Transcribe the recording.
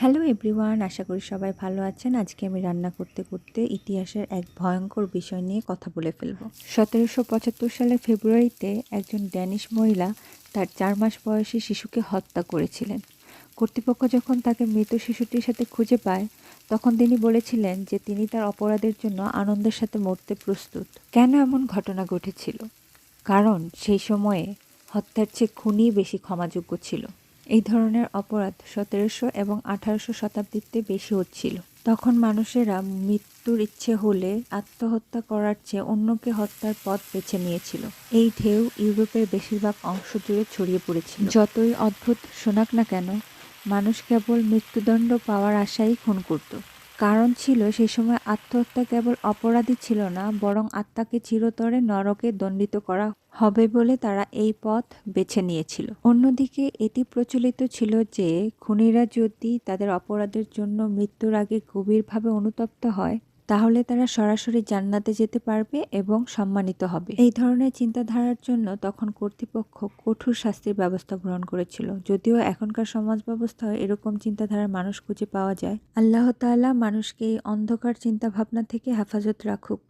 Hello everyone, আশা করি সবাই ভালো আছেন। আজকে আমি রান্না করতে করতে ইতিহাসের এক ভয়ঙ্কর বিষয় নিয়ে কথা বলে ফেলব। 1775 সালের ফেব্রুয়ারিতে একজন ড্যানিশ মহিলা তার 4 মাস বয়সী শিশুকে হত্যা করেছিলেন। কর্তৃপক্ষ যখন তাকে মৃত শিশুটির সাথে খুঁজে পায়, তখন তিনি বলেছিলেন যে তিনি তার অপরাধের জন্য আনন্দের সাথে মরতে প্রস্তুত। কেন এমন ঘটনা ঘটেছিল? কারণ সেই সময়ে হত্যার চেয়ে খুনই বেশি ক্ষমাযোগ্য ছিল। এই ধরনের অপরাধ 1700 এবং 1800 শতাব্দীতে বেশি হচ্ছিল। তখন মানুষেরা মৃত্যুর ইচ্ছে হলে আত্মহত্যা করার চেয়ে অন্যকে হত্যার পথ বেছে নিয়েছিল। এই ঢেউ ইউরোপের বেশিরভাগ অংশ জুড়ে ছড়িয়ে পড়েছিল। যতই অদ্ভুত শোনাক না কেন, মানুষ কেবল মৃত্যুদণ্ড পাওয়ার আশায় খুন করত। কারণ ছিল সেই সময় আত্মহত্যা কেবল অপরাধী ছিল না, বরং আত্মাকে চিরতরে নরকে দণ্ডিত করা হবে বলে তারা এই পথ বেছে নিয়েছিল। অন্যদিকে এটি প্রচলিত ছিল যে খুনিরা যদি তাদের অপরাধের জন্য মৃত্যুর আগে গভীরভাবে অনুতপ্ত হয়, তাহলে তারা সরাসরি জান্নাতে যেতে পারবে এবং সম্মানিত হবে। এই ধরনের চিন্তাধারার জন্য তখন কর্তৃপক্ষ কঠোর শাস্তির ব্যবস্থা গ্রহণ করেছিল। যদিও এখনকার সমাজ ব্যবস্থায় এরকম চিন্তাধারার মানুষ খুঁজে পাওয়া যায়। আল্লাহ তাআলা মানুষকে এই অন্ধকার চিন্তাভাবনা থেকে হেফাজত রাখুক।